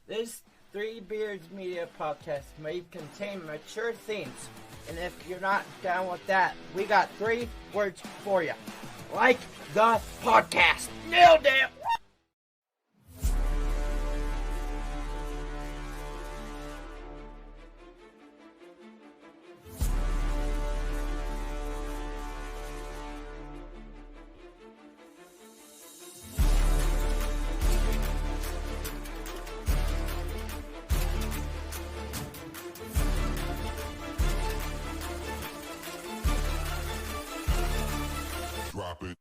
This Three Beards Media podcast may contain mature themes, and if you're not down with that, we got 3 words for you. Like the podcast. Nailed it! Drop it.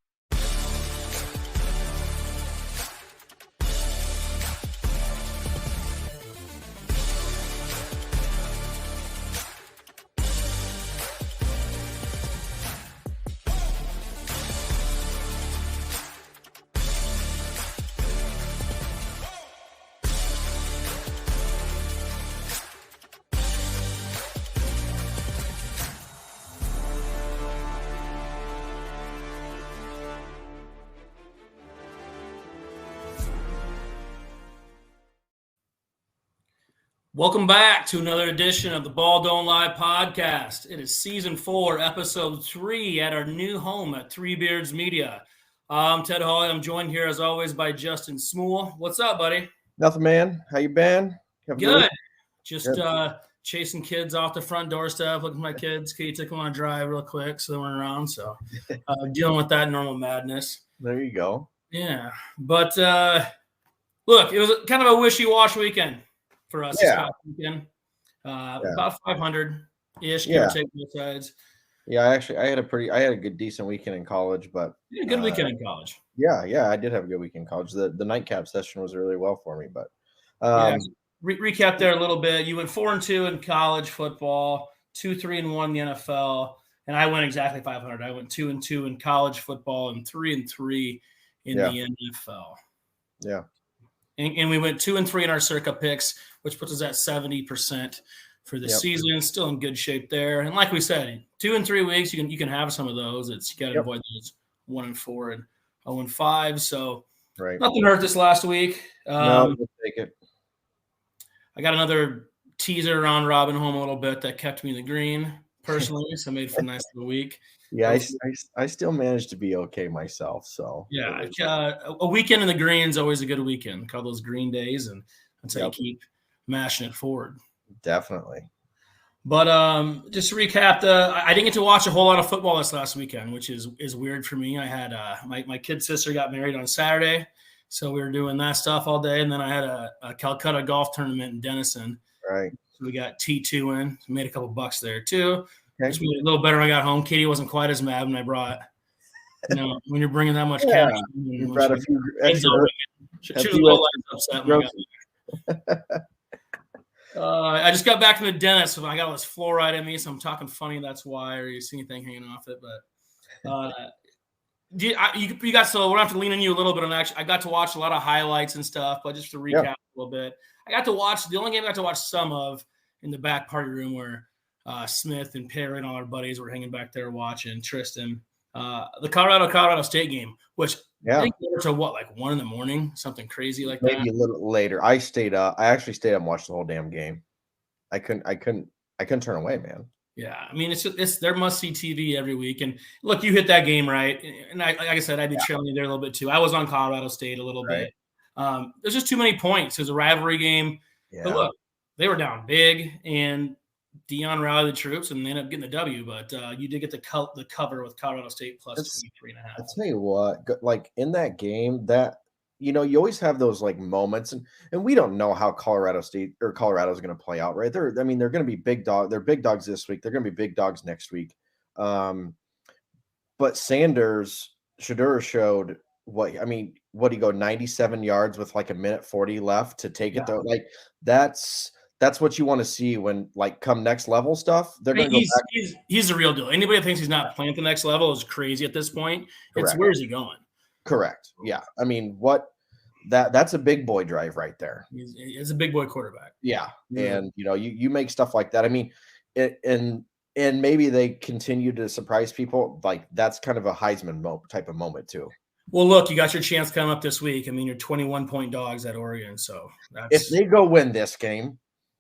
Welcome back to another edition of the Ball Don't Lie podcast. It is season 4, episode 3 at our new home at Three Beards Media. I'm Ted Hawley. I'm joined here as always by Justin Smool. What's up, buddy? Nothing, man. How you been? Good. Just chasing kids off the front doorstep, looking at my kids. Katie took them on a drive real quick, so they weren't around. So dealing with that normal madness. There you go. Yeah. But look, it was kind of a wishy-washy weekend for us this past weekend. About 500-ish, give or take both sides. Yeah, actually, I had a good, decent weekend in college, but You had a good weekend in college. Yeah, I did have a good weekend in college. The nightcap session was really well for me, but recap there a little bit. You went 4-2 in college football, 2-3-1 in the NFL, and I went exactly 500. I went 2-2 in college football and 3-3 in the NFL. Yeah. And we went 2-3 in our circa picks, which puts us at 70% for the season. Still in good shape there. And like we said, 2 and 3 weeks, you can have some of those. You got to avoid those 1-4 and 0-5. So nothing hurt this last week. No, we'll take it. I got another teaser on Robin home a little bit that kept me in the green personally. So made for a nice little week. Yeah, I still managed to be okay myself. So a weekend in the green is always a good weekend. Call those green days, and that's how you keep mashing it forward. Definitely. But just to recap, I didn't get to watch a whole lot of football this last weekend, which is weird for me. I had my kid's sister got married on Saturday, so we were doing that stuff all day, and then I had a Calcutta golf tournament in Denison. Right. So we got T2 in. We made a couple bucks there too. Okay. Just made it a little better when I got home. Katie wasn't quite as mad when I brought. When you're bringing that much cash, you brought a few extra. She was a little upset when I got there. I just got back from the dentist, so I got all this fluoride in me, so I'm talking funny. That's why, or you see anything hanging off it. But you got, so we're going to have to lean on you a little bit on actually. I got to watch a lot of highlights and stuff, but just to recap a little bit, I got to watch the only game I got to watch some of in the back party room where Smith and Perry and all our buddies were hanging back there watching Tristan. The Colorado State game, which I think they were to like 1 a.m, something crazy like that. Maybe a little later. I stayed up. I actually stayed up and watched the whole damn game. I couldn't turn away, man. Yeah, I mean it's their must-see TV every week. And look, you hit that game right, and like I said, I'd be trailing you there a little bit too. I was on Colorado State a little bit. There's just too many points. It was a rivalry game. Yeah. But look, they were down big, and Dion rallied the troops and they ended up getting the W, but you did get the cover with Colorado State plus 23.5. I'll tell you what, like in that game, that you always have those like moments, and we don't know how Colorado State or Colorado is going to play out, right? They're going to be big dog. They're big dogs this week. They're going to be big dogs next week. But Shedeur showed what he go 97 yards with like 1:40 left to take it though. Like that's what you want to see when, like, come next level stuff. They're going to go back. He's the real deal. Anybody that thinks he's not playing at the next level is crazy at this point. Correct. It's where's he going? Correct. Yeah. I mean, that's a big boy drive right there. He's a big boy quarterback. Yeah. And, you make stuff like that. I mean, and maybe they continue to surprise people. Like, that's kind of a Heisman type of moment too. Well, look, you got your chance coming up this week. I mean, you're 21-point dogs at Oregon, so If they go win this game,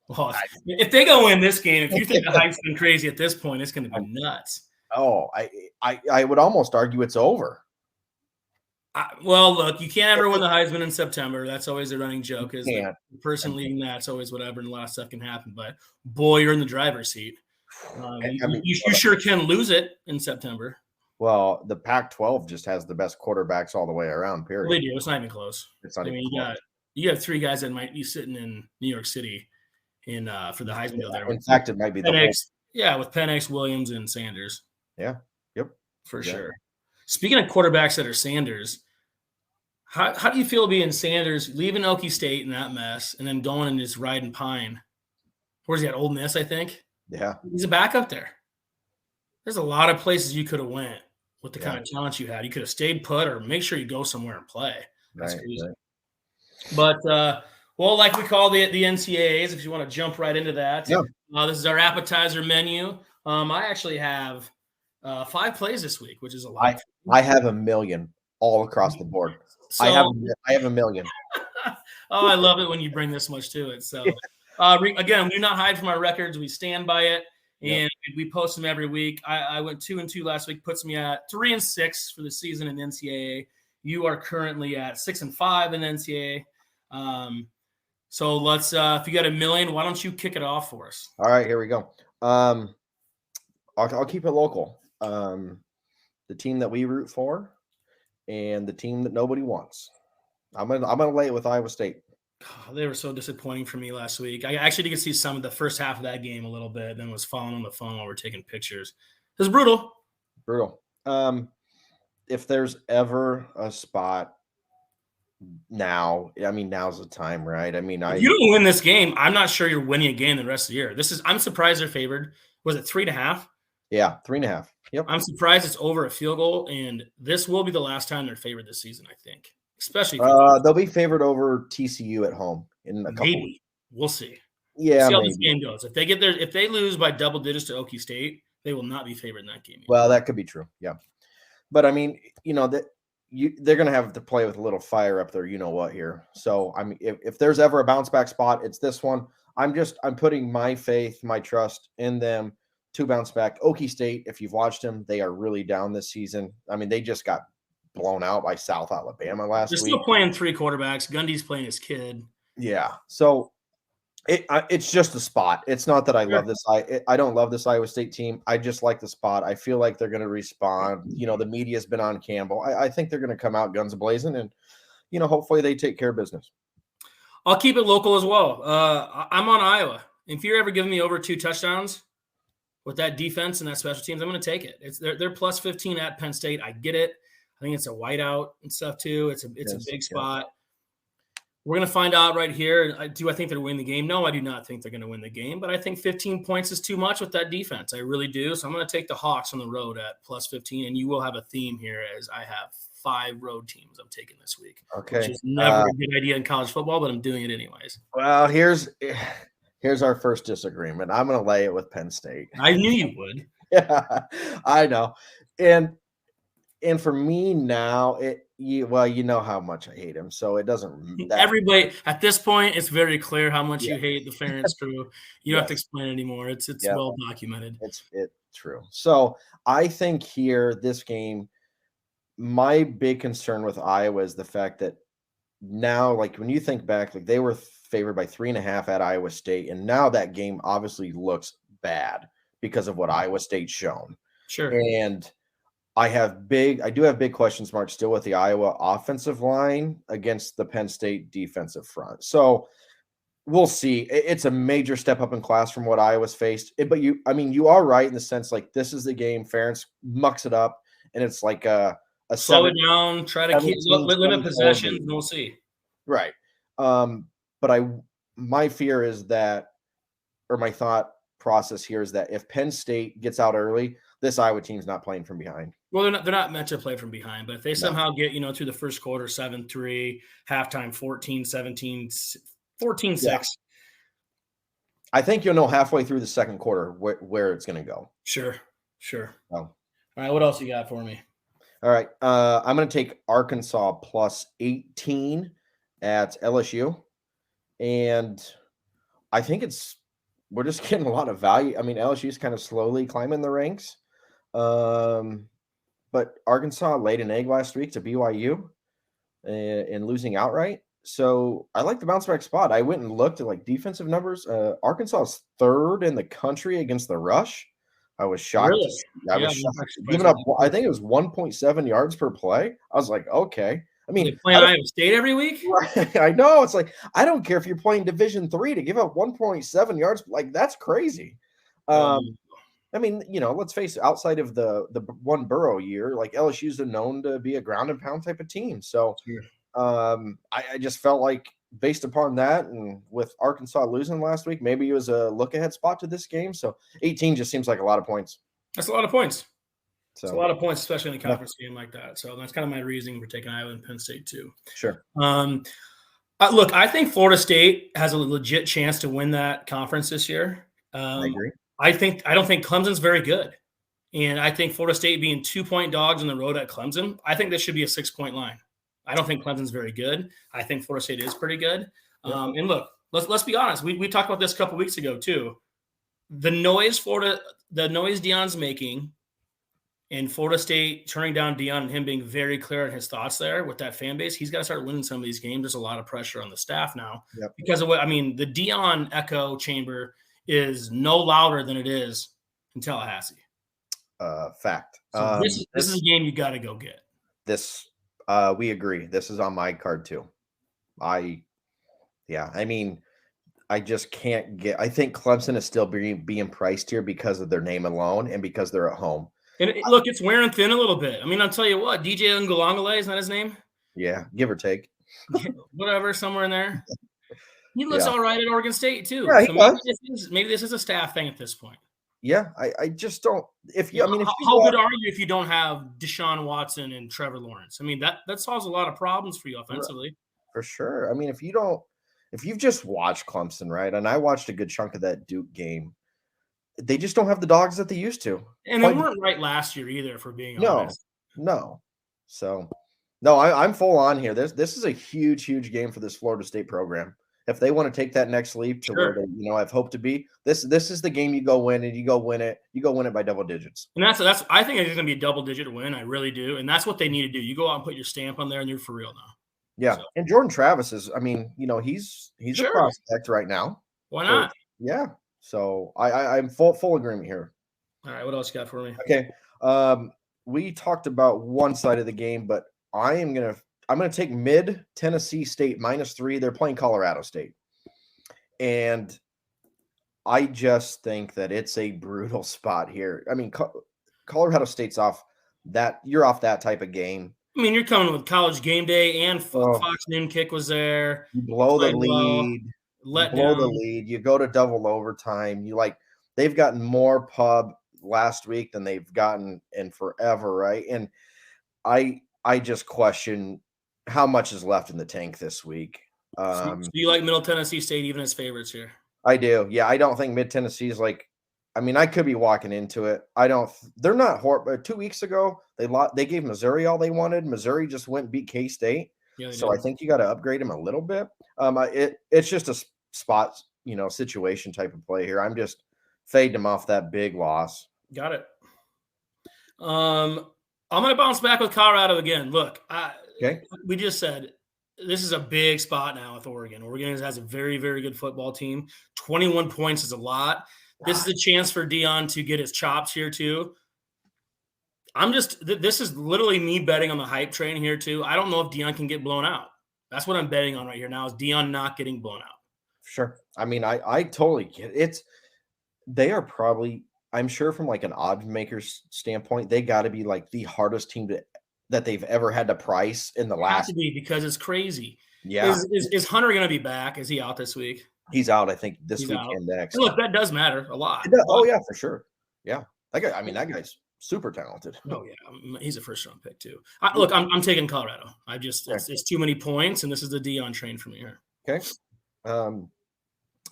well, if they go win this game, if you think the hype's been crazy at this point, it's going to be nuts. Oh, I would almost argue it's over. Well, look, you can't ever win the Heisman in September. That's always a running joke. Is the person leading that's always whatever, and a lot of stuff can happen. But boy, you're in the driver's seat. You sure can lose it in September. Well, the Pac-12 just has the best quarterbacks all the way around. Period. Well, they do. It's not even close. It's not even close. You have 3 guys that might be sitting in New York City for the Heisman deal there. In fact, it might be with Penix, Williams, and Sanders. Yeah. Yep. For sure. Speaking of quarterbacks that are Sanders, how do you feel being Sanders, leaving Okie State in that mess, and then going and just riding Pine? Where's he at? Old Miss, I think. Yeah. He's a backup there. There's a lot of places you could have went with the kind of talent you had. You could have stayed put or make sure you go somewhere and play. That's crazy. Right. But, well, like we call the NCAAs, if you want to jump right into that. Yeah. This is our appetizer menu. I actually have 5 plays this week, which is a lot. I have a million all across the board. So, I have a million. Oh, I love it when you bring this much to it. So, again, we do not hide from our records. We stand by it. And we post them every week. I went 2-2 last week, puts me at 3-6 for the season in NCAA. You are currently at 6-5 in NCAA. So let's, if you got a million, why don't you kick it off for us? All right, here we go. I'll keep it local. The team that we root for, and the team that nobody wants. I'm gonna lay it with Iowa State. Oh, they were so disappointing for me last week. I actually did see some of the first half of that game a little bit, then was following on the phone while we're taking pictures. It was brutal. Brutal. If there's ever a spot now, I mean, now's the time, right? I mean, if you don't win this game, I'm not sure you're winning a game the rest of the year. I'm surprised they're favored. Was it 3.5? Yeah, 3.5. Yep. I'm surprised it's over a field goal, and this will be the last time they're favored this season, I think. Especially they'll be favored over TCU at home in a couple weeks. We'll see. Yeah, we'll see how this game goes. If they lose by double digits to Okie State, they will not be favored in that game. Well, that could be true. Yeah, but I mean, they're going to have to play with a little fire up there. You know what here? So I mean, if there's ever a bounce back spot, it's this one. I'm putting my faith, my trust in them to bounce back. Okie State, if you've watched them, they are really down this season. I mean, they just got blown out by South Alabama last week. They're still playing 3 quarterbacks. Gundy's playing his kid. Yeah. So it's just a spot. It's not that I love this. I don't love this Iowa State team. I just like the spot. I feel like they're going to respond. The media's been on Campbell. I think they're going to come out guns blazing, and hopefully they take care of business. I'll keep it local as well. I'm on Iowa. If you're ever giving me over 2 touchdowns with that defense and that special teams, I'm going to take it. They're plus 15 at Penn State. I get it. I think it's a whiteout and stuff too. It's a big spot. We're going to find out right here. Do I think they're winning the game? No, I do not think they're going to win the game, but I think 15 points is too much with that defense. I really do. So I'm going to take the Hawks on the road at plus 15, and you will have a theme here as I have 5 road teams I'm taking this week. Okay. Which is never a good idea in college football, but I'm doing it anyways. Well, here's our first disagreement. I'm going to lay it with Penn State. I knew you would. Yeah, I know. And for me now, you know how much I him, so it doesn't. Everybody at this point, it's very clear how much you hate the Ferentz crew. You don't have to explain it anymore. It's well documented. It's true. So I think here, this game, my big concern with Iowa is the fact that now, like when you think back, like they were favored by 3.5 at Iowa State, and now that game obviously looks bad because of what Iowa State's shown. Sure. And I do have big question marks still with the Iowa offensive line against the Penn State defensive front. So we'll see. It's a major step up in class from what Iowa's faced. But you are right in the sense, like, this is the game. Ferentz mucks it up, and it's like a slow it down, try to limit possessions, and we'll see. Right. But my fear is that, or my thought process here is that if Penn State gets out early, this Iowa team's not playing from behind. Well, they're not meant to play from behind, but if they somehow get, through the first quarter, 7-3, halftime 14-17, 14-6. Yeah. I think you'll know halfway through the second quarter where it's going to go. Sure. Oh. All right, what else you got for me? All right. I'm going to take Arkansas plus 18 at LSU. And I think we're just getting a lot of value. I mean, LSU's kind of slowly climbing the ranks. But Arkansas laid an egg last week to BYU and losing outright. So I like the bounce back spot. I went and looked at like defensive numbers. Arkansas is third in the country against the rush. I was shocked. Really? I was shocked. Giving up, I think it was 1.7 yards per play. I was like, okay. I mean, they play Iowa State every week. Right, I know. It's like I don't care if you're playing Division III to give up 1.7 yards. Like that's crazy. I mean, let's face it. Outside of the one Burrow year, like LSU's known to be a ground and pound type of team. So, I just felt like based upon that, and with Arkansas losing last week, maybe it was a look ahead spot to this game. So 18 just seems like a lot of points. That's a lot of points. So it's a lot of points, especially in a conference game like that. So that's kind of my reasoning for taking Iowa and Penn State too. Sure. Look, I think Florida State has a legit chance to win that conference this year. I agree. I don't think Clemson's very good. And I think Florida State being 2-point dogs on the road at Clemson, I think this should be a 6-point line. I don't think Clemson's very good. I think Florida State is pretty good. And look, let's be honest. We talked about this a couple weeks ago too. The noise Deion's making and Florida State turning down Deion and him being very clear in his thoughts there with that fan base, he's got to start winning some of these games. There's a lot of pressure on the staff now because of the Deion echo chamber is no louder than it is in Tallahassee. Fact. So this is a game you got to go get. This, we agree. This is on my card too. I just can't get. I think Clemson is still being priced here because of their name alone and because they're at home. And look, it's wearing thin a little bit. I mean, I'll tell you what, DJ Ngalangale, is that his name? Yeah, give or take. Whatever, somewhere in there. He looks all right at Oregon State too. Yeah, so maybe this is a staff thing at this point. Yeah, I just don't. How good are you if you don't have Deshaun Watson and Trevor Lawrence? I mean, that solves a lot of problems for you offensively. For sure. I mean, if you've just watched Clemson, right? And I watched a good chunk of that Duke game. They just don't have the dogs that they used to. And they weren't right last year either, for being honest. No. So, no, I'm full on here. This is a huge, huge game for this Florida State program. If they want to take that next leap to where they, have hope to be, this is the game you go win, and you go win it. You go win it by double digits. And that's I think it's going to be a double-digit win. I really do. And that's what they need to do. You go out and put your stamp on there, and you're for real now. Yeah. So. And Jordan Travis is, he's a prospect right now. Why not? Yeah. So I'm full agreement here. All right, what else you got for me? Okay. We talked about one side of the game, but I'm gonna take mid Tennessee State -3. They're playing Colorado State, and I just think that it's a brutal spot here. I mean, Colorado State's off that type of game. I mean, you're coming with College Game Day and Fox Noon Kick was there. You blow the lead. The lead. You go to double overtime. They've gotten more pub last week than they've gotten in forever, right? And I just question how much is left in the tank this week. So you like Middle Tennessee State even as favorites here? I do. Yeah, I don't think Mid Tennessee is I could be walking into it. They're not horrible. 2 weeks ago, they gave Missouri all they wanted. Missouri just went and beat K-State. Yeah, so I think you got to upgrade them a little bit. It's just a spot, situation type of play here. I'm just fading them off that big loss. Got it. I'm going to bounce back with Colorado again. Look, we just said this is a big spot now with Oregon. Oregon has a very, very good football team. 21 points is a lot. This is a chance for Deion to get his chops here too. This is literally me betting on the hype train here too. I don't know if Deion can get blown out. That's what I'm betting on right here now is Deion not getting blown out. Sure. I mean, I totally get it. They are probably, I'm sure from an odds maker's standpoint, they got to be the hardest team that they've ever had to price in the last. Has to be because it's crazy. Yeah. Is Hunter going to be back? Is he out this week? He's out, I think, this week and next. And look, that does matter a lot. Oh, yeah, for sure. Yeah. That guy's super talented. Oh, yeah. He's a first-round pick, too. I'm taking Colorado. It's too many points, and this is the Deion train for me here. Okay.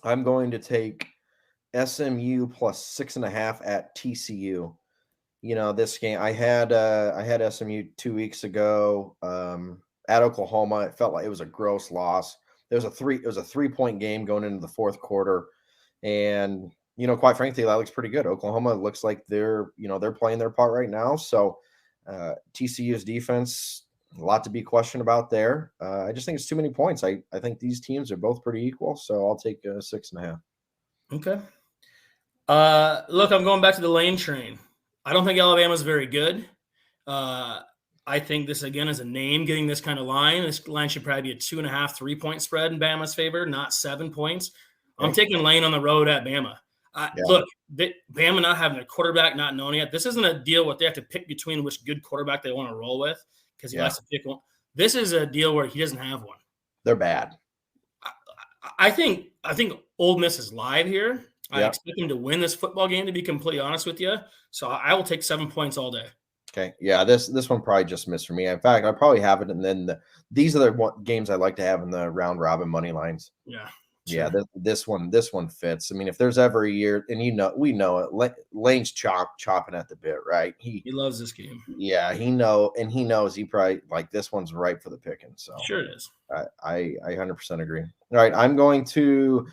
I'm going to take SMU plus 6.5 at TCU. this game, I had SMU 2 weeks ago at Oklahoma. It felt like it was a gross loss. It was a 3-point game going into the fourth quarter. And, quite frankly, that looks pretty good. Oklahoma looks like they're playing their part right now. So TCU's defense, a lot to be questioned about there. I just think it's too many points. I think these teams are both pretty equal. So I'll take 6.5. Okay. Look, I'm going back to the Lane train. I don't think Alabama's very good. I think this, again, is a name getting this kind of line. This line should probably be a 2.5, 3-point spread in Bama's favor, not 7 points. I'm taking Lane on the road at Bama. Look, Bama not having a quarterback, not knowing yet. This isn't a deal where they have to pick between which good quarterback they want to roll with because he has to pick one. This is a deal where he doesn't have one. They're bad. I think Ole Miss is live here. I expect them to win this football game, to be completely honest with you. So I will take 7 points all day. Okay. Yeah, this one probably just missed for me. In fact, I probably have it, and then these are the games I like to have in the round robin money lines. Yeah. Sure. Yeah, this one fits. I mean, if there's ever a year, and we know it, Lane's chopping at the bit, right? He loves this game. Yeah, he knows he probably like this one's ripe for the picking. So sure it is. I 100% agree. All right, I'm going to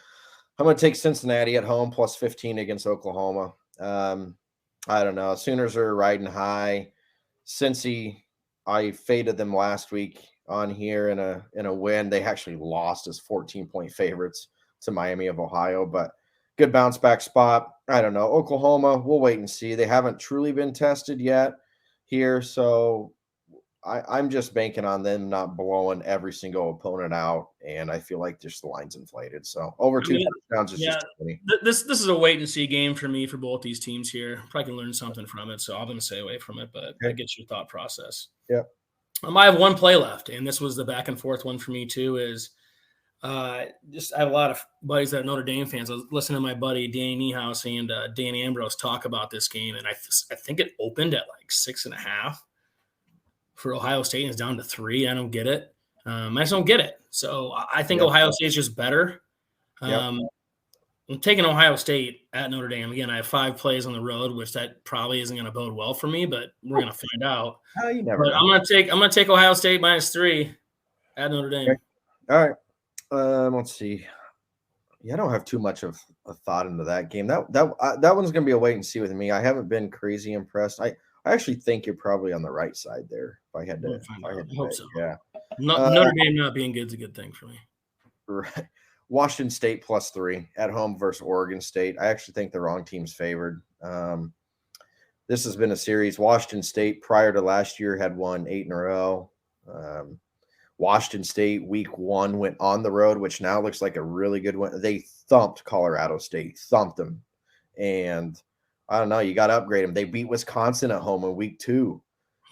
take Cincinnati at home plus 15 against Oklahoma. I don't know. Sooners are riding high. Cincy, I faded them last week on here in a win. They actually lost as 14-point favorites to Miami of Ohio, but good bounce back spot. I don't know. Oklahoma, we'll wait and see. They haven't truly been tested yet here, so I'm just banking on them not blowing every single opponent out, and I feel like just the line's inflated. So over 2 touchdowns is just too many. This is a wait and see game for me for both these teams here. Probably can learn something from it, so I'm going to stay away from it. But I get your thought process. Yeah. I have one play left, and this was the back and forth one for me too. Is just I have a lot of buddies that are Notre Dame fans. I was listening to my buddy Danny Niehaus and Dan Ambrose talk about this game, and I think it opened at like 6.5. For Ohio State, and it's down to 3. I don't get it. I just don't get it. So I think Ohio State's just better. I'm taking Ohio State at Notre Dame. Again, I have 5 plays on the road, which that probably isn't going to bode well for me, but we're going to find out. You never know. I'm going to take Ohio State -3 at Notre Dame. Okay. All right. Let's see. Yeah, I don't have too much of a thought into that game. That one's going to be a wait and see with me. I haven't been crazy impressed. I actually think you're probably on the right side there. If I had to, I hope so. Yeah. Notre Dame not being good is a good thing for me. Right. Washington State +3 at home versus Oregon State. I actually think the wrong team's favored. This has been a series. Washington State prior to last year had won 8 in a row. Washington State week 1 went on the road, which now looks like a really good win. They thumped Colorado State, thumped them. And I don't know, you got to upgrade them. They beat Wisconsin at home in week 2.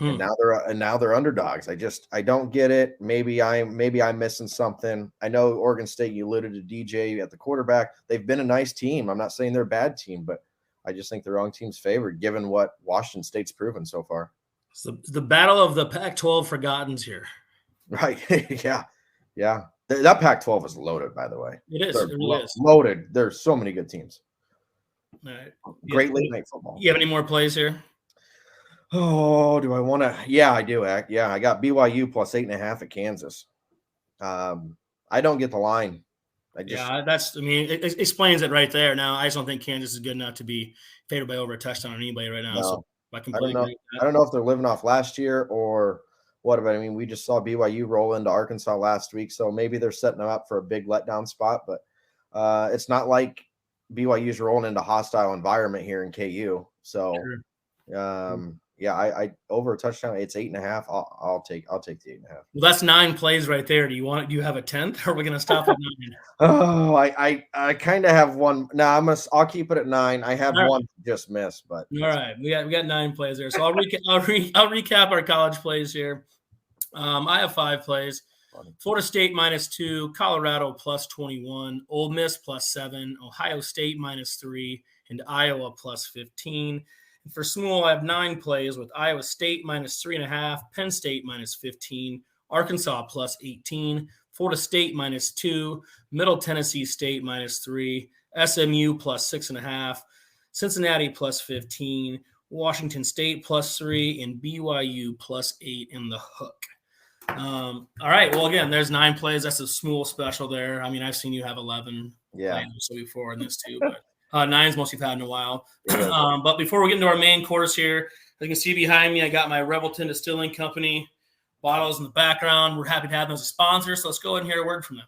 And now they're underdogs. I don't get it. Maybe I'm missing something. I know Oregon State, you alluded to DJ at the quarterback. They've been a nice team. I'm not saying they're a bad team, but I just think the wrong team's favored given what Washington State's proven so far. It's the battle of the Pac-12 forgottens here. Right. Yeah. That Pac-12 is loaded, by the way. It is. It really is. Loaded. There's so many good teams. All right. Great late night football. You have any more plays here? Oh, do I want to? Yeah, I do. Yeah, I got BYU +8.5 at Kansas. I don't get the line. It explains it right there. Now, I just don't think Kansas is good enough to be favored by over a touchdown on anybody right now. No. So I completely agree with that. I don't know if they're living off last year or what. But I mean, we just saw BYU roll into Arkansas last week, so maybe they're setting them up for a big letdown spot. But it's not like BYU's rolling into hostile environment here in KU. So, yeah, I over a touchdown. It's 8.5. I'll take the 8.5. Well, that's 9 plays right there. Do you you have a 10th? Or are we going to stop at 9? Oh, I kind of have one. No, I'll keep it at 9. I have one just missed, but all right, we got 9 plays there. So I'll recap our college plays here. I have 5 plays. Florida State -2, Colorado +21, Ole Miss +7, Ohio State -3, and Iowa +15. And for Small, I have 9 plays with Iowa State -3.5, Penn State -15, Arkansas +18, Florida State -2, Middle Tennessee State -3, SMU +6.5, Cincinnati +15, Washington State +3, and BYU +8 in the hook. All right. Well, again, there's 9 plays. That's a Smule special there. I mean, I've seen you have 11 plays or so before in this too, but 9's most you've had in a while. But before we get into our main course here, as you can see behind me, I got my Revelton Distilling Company bottles in the background. We're happy to have them as a sponsor, so let's go ahead and hear a word from them.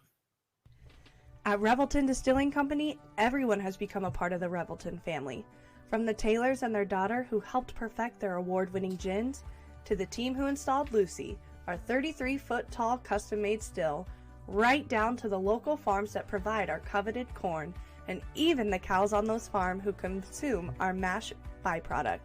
At Revelton Distilling Company, everyone has become a part of the Revelton family. From the Taylors and their daughter who helped perfect their award-winning gins, to the team who installed Lucy, our 33-foot-tall custom-made still, right down to the local farms that provide our coveted corn, and even the cows on those farms who consume our mash byproduct.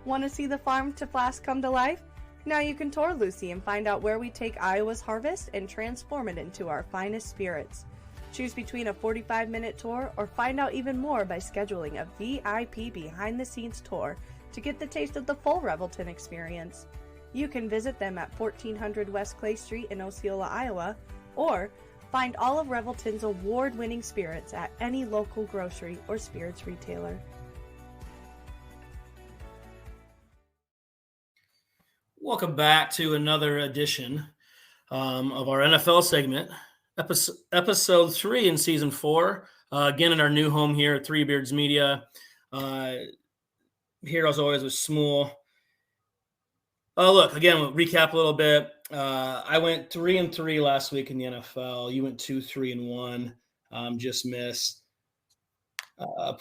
Want to see the farm to flask come to life? Now you can tour Lucy and find out where we take Iowa's harvest and transform it into our finest spirits. Choose between a 45-minute tour or find out even more by scheduling a VIP behind-the-scenes tour to get the taste of the full Revelton experience. You can visit them at 1400 West Clay Street in Osceola, Iowa, or find all of Revelton's award-winning spirits at any local grocery or spirits retailer. Welcome back to another edition of our NFL segment, episode 3 in season 4. Again, in our new home here at Three Beards Media. Here, as always, with Smule. Look, again, we'll recap a little bit. I went 3-3 last week in the NFL. You went 2-3-1. Just missed.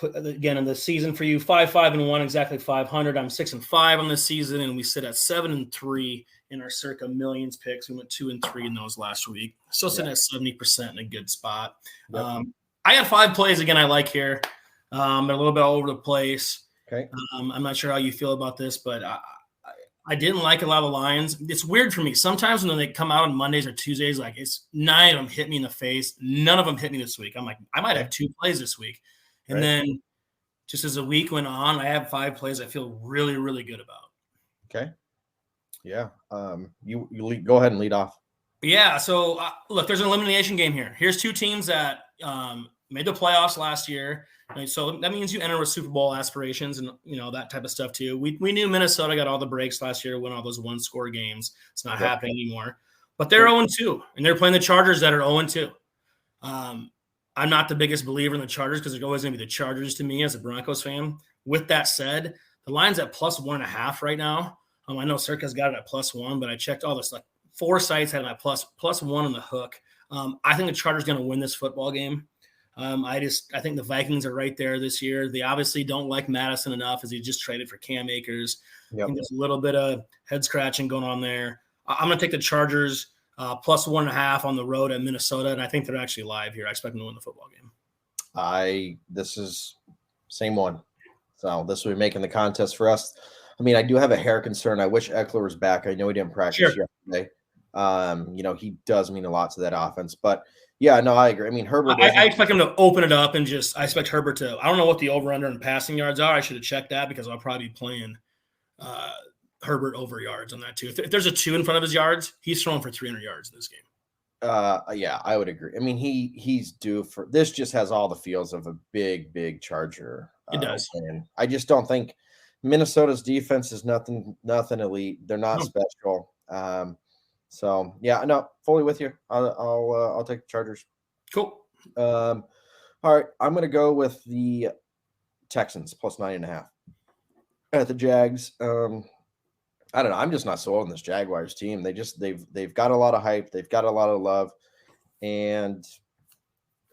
Again, in the season for you, 5-5-1, exactly 500. I'm 6-5 on this season, and we sit at 7-3 in our circa millions picks. We went 2-3 in those last week. Still sitting at 70% in a good spot. Yep. I got 5 plays again I like here, but a little bit all over the place. Okay. I'm not sure how you feel about this, but I didn't like a lot of lines. It's weird for me. Sometimes when they come out on Mondays or Tuesdays, like it's 9 of them hit me in the face. None of them hit me this week. I'm like, I might have 2 plays this week. And then just as the week went on, I have 5 plays I feel really, really good about. Okay. Yeah. You go ahead and lead off. Yeah. So look, there's an elimination game here. Here's 2 teams that made the playoffs last year. Right? So that means you enter with Super Bowl aspirations and, that type of stuff too. We knew Minnesota got all the breaks last year, won all those 1-score games. It's not happening anymore. But they're 0-2, and they're playing the Chargers that are 0-2. I'm not the biggest believer in the Chargers because they're always going to be the Chargers to me as a Broncos fan. With that said, the line's at +1.5 right now. I know Circa's got it at +1, but I checked all this. Like 4 sites had it at +1 on the hook. I think the Chargers going to win this football game. I think the Vikings are right there this year. They obviously don't like Madison enough as he just traded for Cam Akers. Yep. I think there's a little bit of head scratching going on there. I'm going to take the Chargers +1.5 on the road at Minnesota, and I think they're actually live here. I expect them to win the football game. This is same one. So this will be making the contest for us. I mean, I do have a hair concern. I wish Eckler was back. I know he didn't practice yesterday. He does mean a lot to that offense, but yeah, no, I agree. I mean, Herbert. I expect him to open it up and I expect Herbert to. I don't know what the over/under in passing yards are. I should have checked that because I'll probably be playing Herbert over yards on that too. If there's a 2 in front of his yards, he's throwing for 300 yards in this game. Yeah, I would agree. I mean, he's due for this. Just has all the feels of a big Charger. It does. And I just don't think Minnesota's defense is nothing elite. They're not special. So yeah, no, fully with you. I'll take the Chargers. Cool. All right, I'm gonna go with the Texans +9.5 at the Jags. I don't know. I'm just not sold on this Jaguars team. They've got a lot of hype. They've got a lot of love, and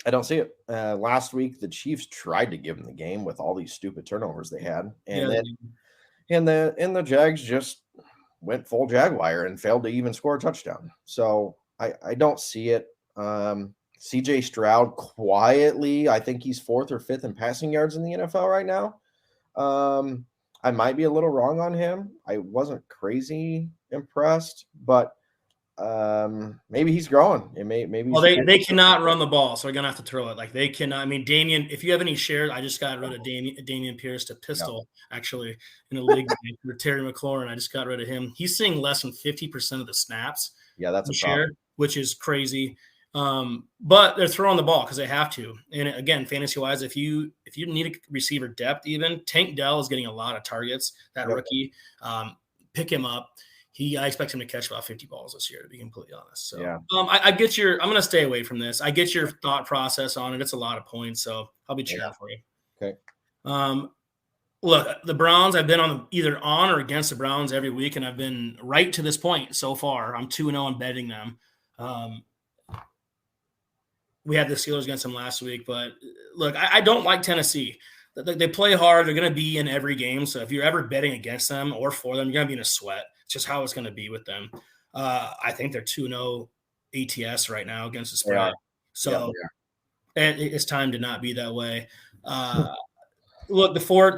I don't see it. Last week, the Chiefs tried to give them the game with all these stupid turnovers they had, and the Jags just went full Jaguar and failed to even score a touchdown. So I don't see it. CJ Stroud quietly, I think he's 4th or 5th in passing yards in the NFL right now. I might be a little wrong on him. I wasn't crazy impressed, but maybe he's growing. Well, they cannot run the ball, so they're gonna have to throw it. Like they cannot. I mean, Damian. If you have any shares, I just got rid of Damian Pierce to pistol actually in the league for Terry McLaurin. I just got rid of him. He's seeing less than 50% of the snaps. Yeah, that's a share, which is crazy. But they're throwing the ball because they have to. And again, fantasy wise, if you need a receiver depth, even Tank Dell is getting a lot of targets. That rookie, pick him up. I expect him to catch about 50 balls this year, to be completely honest. So I get I'm going to stay away from this. I get your thought process on it. It's a lot of points, so I'll be cheering for you. Okay. Look, the Browns, I've been either on or against the Browns every week, and I've been right to this point so far. I'm 2-0 on betting them. We had the Steelers against them last week, but look, I don't like Tennessee. They play hard. They're going to be in every game. So if you're ever betting against them or for them, you're going to be in a sweat. It's just how it's going to be with them. I think they're 2-0 ATS right now against the spread. So it's time to not be that way. Look,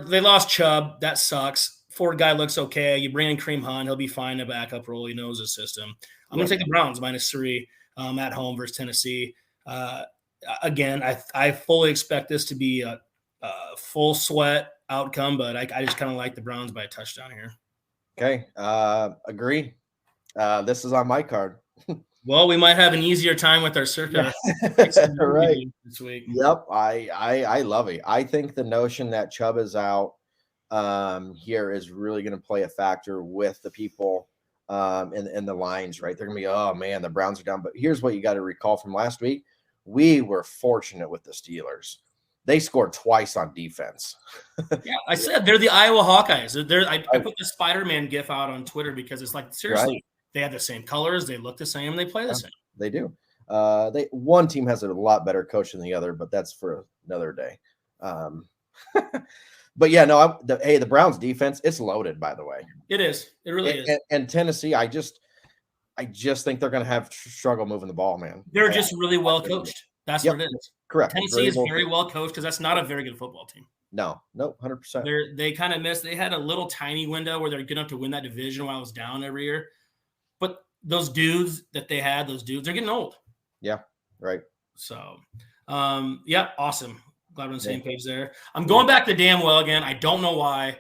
they lost Chubb. That sucks. Ford guy looks okay. You bring in Kareem Hunt. He'll be fine in a backup role. He knows the system. I'm going to take the Browns -3 at home versus Tennessee. Again, I fully expect this to be a full sweat outcome, but I just kind of like the Browns by a touchdown here. Okay. Agree. This is on my card. Well, we might have an easier time with our circa right this week. Yep. I love it. I think the notion that Chubb is out here is really going to play a factor with the people in the lines, right? They're going to be, oh man, the Browns are down. But here's what you got to recall from last week. We were fortunate with the Steelers. They scored twice on defense. Yeah, I said they're the Iowa Hawkeyes. I put the Spider-Man gif out on Twitter because it's like, seriously, they have the same colors, they look the same, they play the same. They do. One team has a lot better coach than the other, but that's for another day. But yeah, no, the Browns defense, it's loaded, by the way. It is. It really is. And Tennessee, I just think they're going to have struggle moving the ball, man. They're just really well coached. That's what it is. Correct. Tennessee is very well coached because that's not a very good football team. No, 100%. They kind of missed. They had a little tiny window where they're good enough to win that division while it was down every year. But those dudes that they had, they're getting old. Yeah, right. So, awesome. Glad we're on the same page there. I'm going back to damn well again. I don't know why.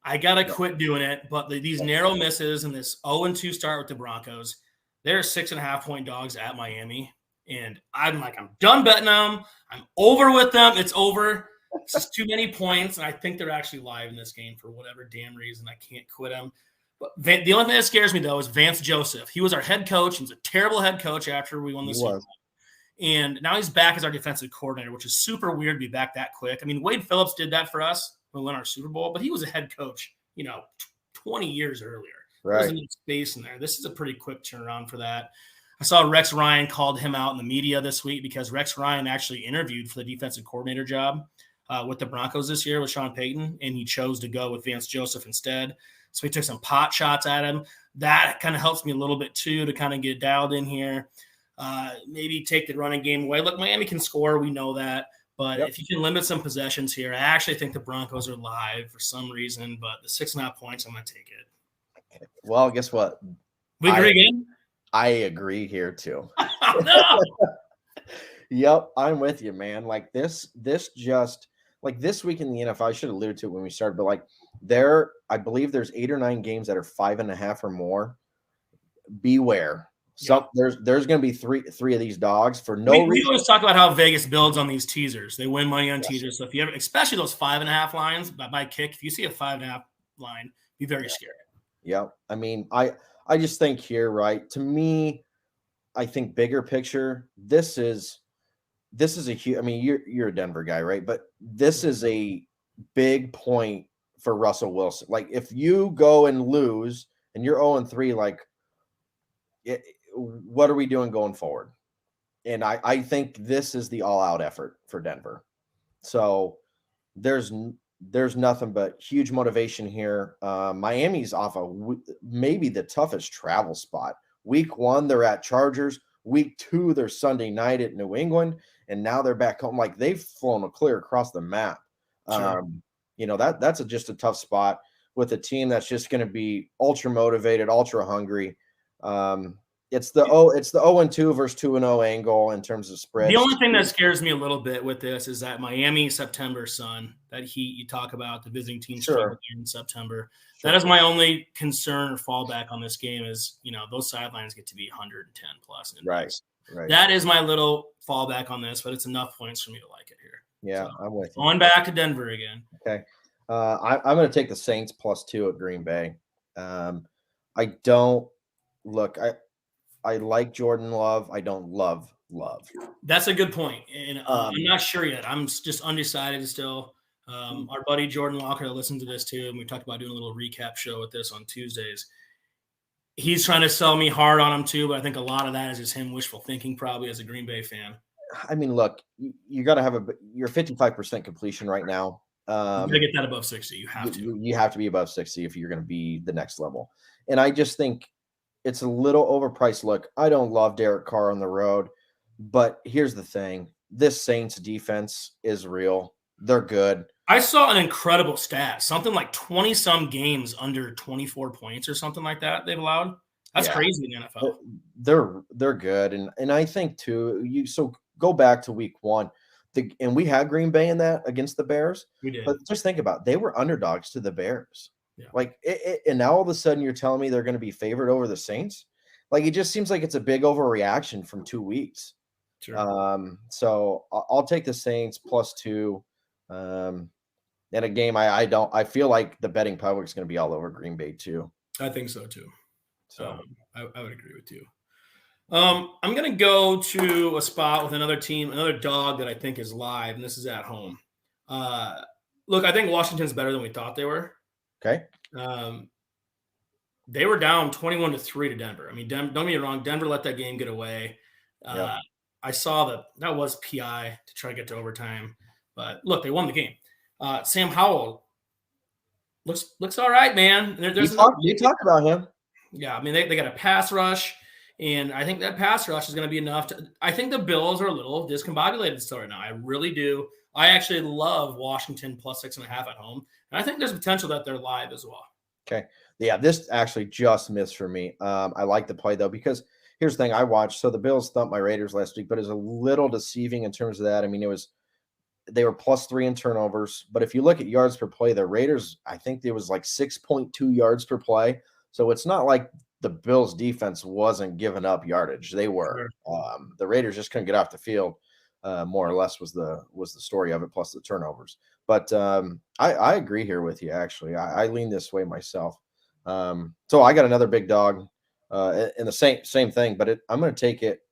I got to quit doing it. But these narrow misses and this 0-2 start with the Broncos, they're 6.5-point dogs at Miami. And I'm done betting them. I'm over with them. It's over. It's just too many points. And I think they're actually live in this game for whatever damn reason. I can't quit them. But the only thing that scares me, though, is Vance Joseph. He was our head coach. He was a terrible head coach after we won the Super Bowl. And now he's back as our defensive coordinator, which is super weird to be back that quick. I mean, Wade Phillips did that for us when we won our Super Bowl, but he was a head coach, 20 years earlier. Right. There's no space in there. This is a pretty quick turnaround for that. I saw Rex Ryan called him out in the media this week because Rex Ryan actually interviewed for the defensive coordinator job with the Broncos this year with Sean Payton, and he chose to go with Vance Joseph instead. So he took some pot shots at him. That kind of helps me a little bit too to kind of get dialed in here. Maybe take the running game away. Look, Miami can score. We know that. But if you can limit some possessions here, I actually think the Broncos are live for some reason. But the 6.5 points, I'm going to take it. Well, guess what? We agree again? I agree here too. No! Yep, I'm with you, man. Like this just like this week in the NFL, I should have alluded to it when we started, but I believe there's 8 or 9 games that are 5.5 or more. Beware. So there's going to be three of these dogs for no reason. We always talk about how Vegas builds on these teasers. They win money on teasers. So if you ever, especially those 5.5 lines by kick, if you see a 5.5 line, be very scared. Yeah. I mean, I just think here, right? To me, I think bigger picture, this is a huge, I mean, you're a Denver guy, right? But this is a big point for Russell Wilson. Like if you go and lose and you're 0-3, like what are we doing going forward? And I think this is the all-out effort for Denver. So there's nothing but huge motivation here. Miami's off maybe the toughest travel spot. Week 1, they're at Chargers. Week 2, they're Sunday night at New England. And now they're back home. Like they've flown clear across the map. Sure. That's just a tough spot with a team that's just going to be ultra motivated, ultra hungry. It's the 0-2 versus 2-0 angle in terms of spread. The only thing that scares me a little bit with this is that Miami September sun, that heat you talk about, the visiting team in September. Sure. That is my only concern or fallback on this game is, those sidelines get to be 110 plus. Right. Right. That is my little fallback on this, but it's enough points for me to like it here. Yeah, So, I'm with you. Going back to Denver again. Okay. I'm going to take the Saints +2 at Green Bay. I don't look. I like Jordan Love. I don't love Love. That's a good point, and I'm Um, not sure yet. I'm just undecided still. Our buddy Jordan Walker listened to this too, and we talked about doing a little recap show with this on Tuesdays. He's trying to sell me hard on him too, but I think a lot of that is just him wishful thinking, probably as a Green Bay fan. I mean, look, you got to have you're 55% completion right now. You got to get that above 60. You have to. You have to be above 60 if you're going to be the next level. And I just think it's a little overpriced. Look, I don't love Derek Carr on the road, but here's the thing: this Saints defense is real. They're good. I saw an incredible stat, something like 20-some games under 24 points or something like that they've allowed. That's crazy in the NFL. They're good, and I think too. So go back to week 1, and we had Green Bay in that against the Bears. We did, but just think about it, they were underdogs to the Bears. Yeah. Like, and now all of a sudden you're telling me they're going to be favored over the Saints. Like, it just seems like it's a big overreaction from 2 weeks. Sure. So I'll take the Saints +2. In a game, I feel like the betting public is going to be all over Green Bay too. I think so too. So I would agree with you. I'm going to go to a spot with another team, another dog that I think is live, and this is at home. Look, I think Washington's better than we thought they were. Okay. They were down 21-3 to Denver. I mean, don't get me wrong, Denver let that game get away. Yep. I saw that was PI to try to get to overtime. But look, they won the game. Sam Howell looks all right, man. You talk about him. Yeah, I mean, they got a pass rush, and I think that pass rush is going to be enough to – I think the Bills are a little discombobulated still right now. I really do. I actually love Washington +6.5 at home, and I think there's potential that they're live as well. Okay. Yeah, this actually just missed for me. I like the play, though, because here's the thing I watched. So the Bills thumped my Raiders last week, but it was a little deceiving in terms of that. I mean, they were +3 in turnovers, but if you look at yards per play, the Raiders, I think there was like 6.2 yards per play. So it's not like the Bills defense wasn't giving up yardage. They were. Sure. The Raiders just couldn't get off the field. More or less was the story of it, plus the turnovers. But I agree here with you. Actually, I lean this way myself. So I got another big dog in the same thing, but I'm going to take it.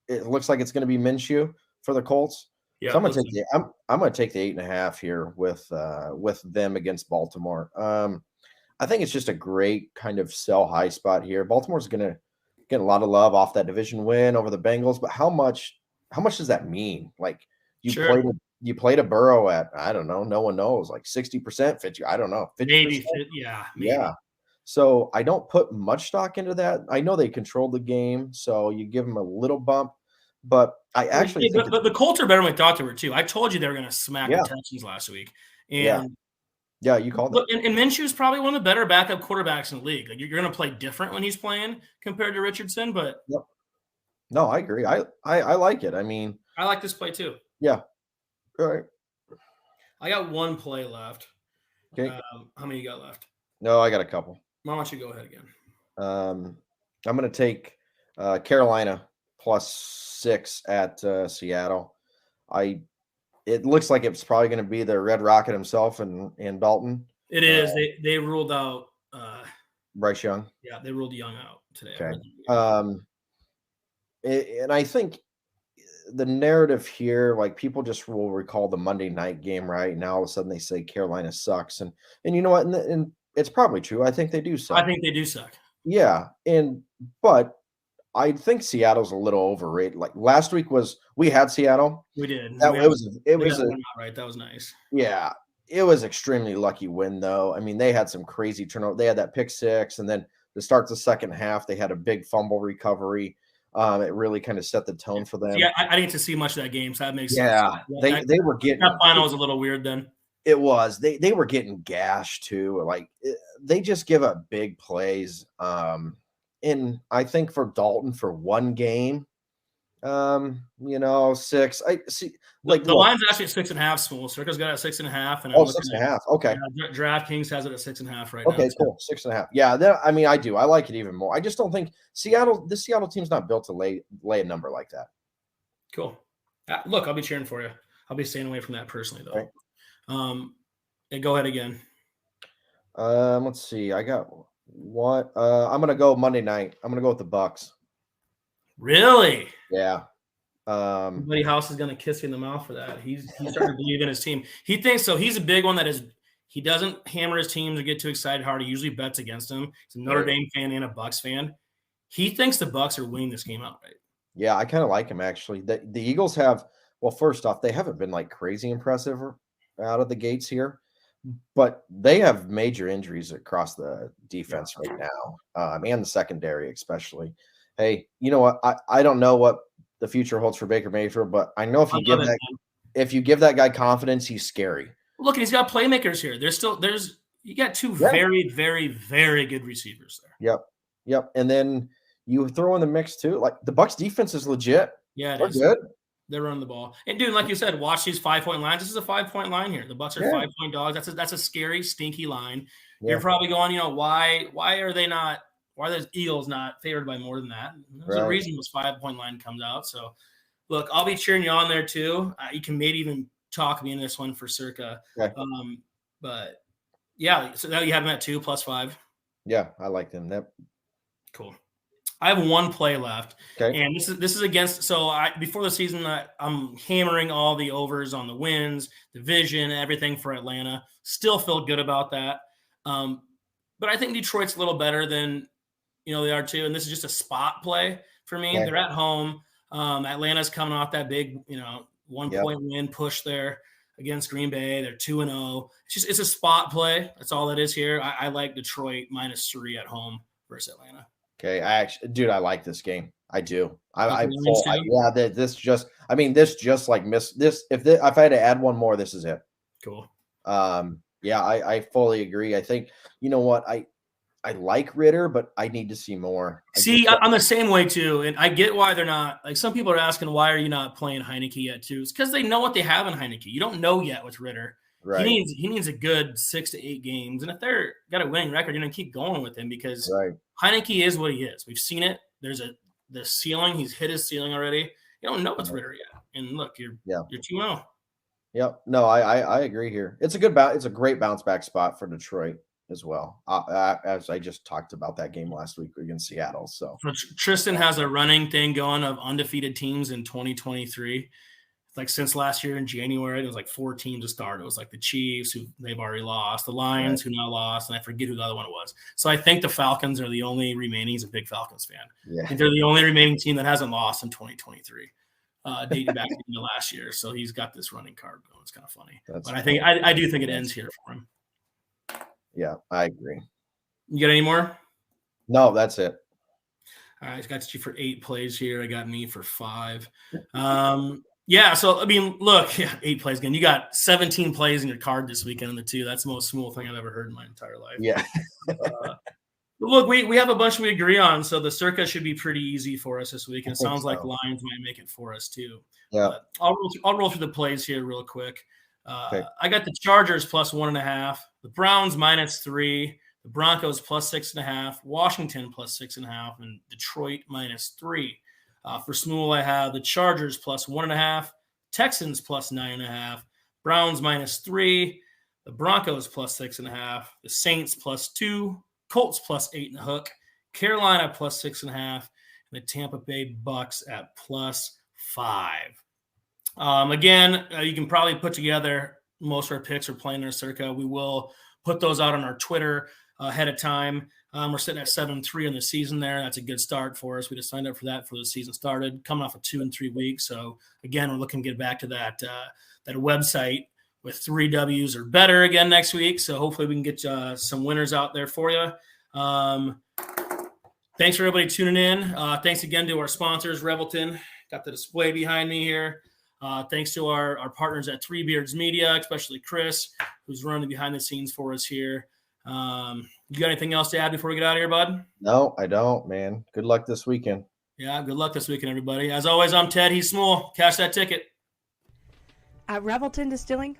It looks like it's going to be Minshew for the Colts. Yeah, so I'm going to take the 8.5 here with them against Baltimore. I think it's just a great kind of sell high spot here. Baltimore's going to get a lot of love off that division win over the Bengals, but how much does that mean? Like you played a Burrow at, I don't know, no one knows, like 60%, 50, I don't know, 50%. Maybe. Yeah. So I don't put much stock into that. I know they controlled the game, so you give them a little bump. But I actually think the Colts are better than we thought they were too. I told you they were going to smack the Texans last week, and you called it. And Minshew's probably one of the better backup quarterbacks in the league. Like, you're going to play different when he's playing compared to Richardson, but no, I agree. I like it. I mean, I like this play too. Yeah. All right. I got one play left. Okay. How many you got left? No, I got a couple. Why don't you go ahead again? I'm going to take Carolina +6 at Seattle. It looks like it's probably going to be the Red Rocket himself and Dalton. It is. They ruled out Bryce Young. Yeah, they ruled Young out today. Okay. And I think the narrative here, like, people just will recall the Monday night game, right? Now all of a sudden they say Carolina sucks, and you know what? And it's probably true. I think they do suck. I think they do suck. Yeah, but I think Seattle's a little overrated. Like, last week we had Seattle. We did. It was right. That was nice. Yeah, it was extremely lucky win though. I mean, they had some crazy turnover. They had that pick six, and then to start the second half, they had a big fumble recovery. It really kind of set the tone for them. Yeah, I didn't get to see much of that game, so that makes sense. Yeah, they were getting that final was a little weird then. It was. They were getting gashed too. Like, they just give up big plays. And I think for Dalton for one game, 6. I see. The Look, line's actually at 6.5. Small Circa's got it at 6.5, and I'm looking 6.5. Okay. DraftKings has it at 6.5 right now. Okay, cool. 6.5. Yeah, I mean, I do. I like it even more. I just don't think this Seattle team's not built to lay a number like that. Cool. Look, I'll be cheering for you. I'll be staying away from that personally, though. Okay. Go ahead again. Let's see. I got what? I'm gonna go Monday night. I'm gonna go with the Bucks. Really? Yeah. Buddy House is gonna kiss you in the mouth for that. He's starting to believe in his team. He thinks so. He's a big one that is. He doesn't hammer his teams or get too excited hard. He usually bets against them. He's a Notre Dame fan and a Bucks fan. He thinks the Bucks are winning this game outright. Yeah, I kind of like him actually. The Eagles have. Well, first off, they haven't been like crazy impressive out of the gates here, but they have major injuries across the defense right now, and the secondary especially. Hey, you know what? I don't know what the future holds for Baker Mayfield, but I know if you give that guy confidence, he's scary. Look, he's got playmakers here. You got two very, very, very good receivers there. Yep. And then you throw in the mix too. Like the Bucs defense is legit. Yeah, they're good. They're running the ball. And dude, like you said, watch these 5-point lines. This is a 5-point line here. The Bucs are 5-point dogs. That's a scary, stinky line. Yeah. You're probably going, why are the Eagles not favored by more than that? There's a reason this 5-point line comes out. So, look, I'll be cheering you on there too. You can maybe even talk me in this one for Circa. Okay. But yeah, so now you have them at 2 +5. Yeah, I like them. Cool. I have one play left, okay. And this is against. So before the season, I'm hammering all the overs on the wins, division, everything for Atlanta. Still feel good about that, but I think Detroit's a little better than they are too. And this is just a spot play for me. Okay. They're at home. Atlanta's coming off that big 1-point win push there against Green Bay. They're 2-0. It's a spot play. That's all it is here. I like Detroit -3 at home versus Atlanta. Okay, I like this game. I do. This just like missed this. If I had to add one more, this is it. Cool. I fully agree. I think what I like Ritter, but I need to see more. I'm the same way too, and I get why they're not. Like some people are asking, why are you not playing Heineke yet too? It's because they know what they have in Heineke. You don't know yet with Ritter. Right. He needs a good 6 to 8 games, and if they're got a winning record, you're gonna keep going with him because Heineke is what he is. We've seen it. There's the ceiling. He's hit his ceiling already. You don't know it's Ritter yet. And look, you're 2-0. Yep. No, I agree here. It's a great bounce back spot for Detroit as well. As I just talked about that game last week against Seattle. So Tristan has a running thing going of undefeated teams in 2023. Like since last year in January, there was like 4 teams to start. It was like the Chiefs, who they've already lost, the Lions, who now lost, and I forget who the other one was. So I think the Falcons are the only remaining. He's a big Falcons fan. Yeah. I think they're the only remaining team that hasn't lost in 2023, dating back into last year. So he's got this running card going. It's kind of funny. But I do think it ends here for him. Yeah, I agree. You got any more? No, that's it. All right, I got you for 8 plays here. I got me for 5. Yeah, so, I mean, look, 8 plays again. You got 17 plays in your card this weekend in the 2. That's the most smooth thing I've ever heard in my entire life. Yeah. Look, we have a bunch we agree on, so the Circa should be pretty easy for us this week. And it sounds like Lions might make it for us, too. Yeah. I'll roll through the plays here real quick. I got the Chargers +1.5, the Browns -3, the Broncos +6.5, Washington +6.5, and Detroit -3. For Smule, I have the Chargers +1.5, Texans +9.5, Browns -3, the Broncos +6.5, the Saints +2, Colts +8.5, Carolina +6.5, and the Tampa Bay Bucks at +5. Again, you can probably put together most of our picks. We're playing our Circa. We will put those out on our Twitter ahead of time. We're sitting at 7-3 in the season there. That's a good start for us. We just signed up for that before the season started, coming off of 2 and 3 weeks. So again, we're looking to get back to that website with 3 W's or better again next week. So hopefully we can get some winners out there for you. Thanks for everybody tuning in. Thanks again to our sponsors, Revelton. Got the display behind me here. Thanks to our partners at Three Beards Media, especially Chris, who's running behind the scenes for us here. You got anything else to add before we get out of here, bud? No, I don't, man. Good luck this weekend. Yeah, good luck this weekend, everybody. As always, I'm Ted. He's Small. Cash that ticket. At Revelton Distilling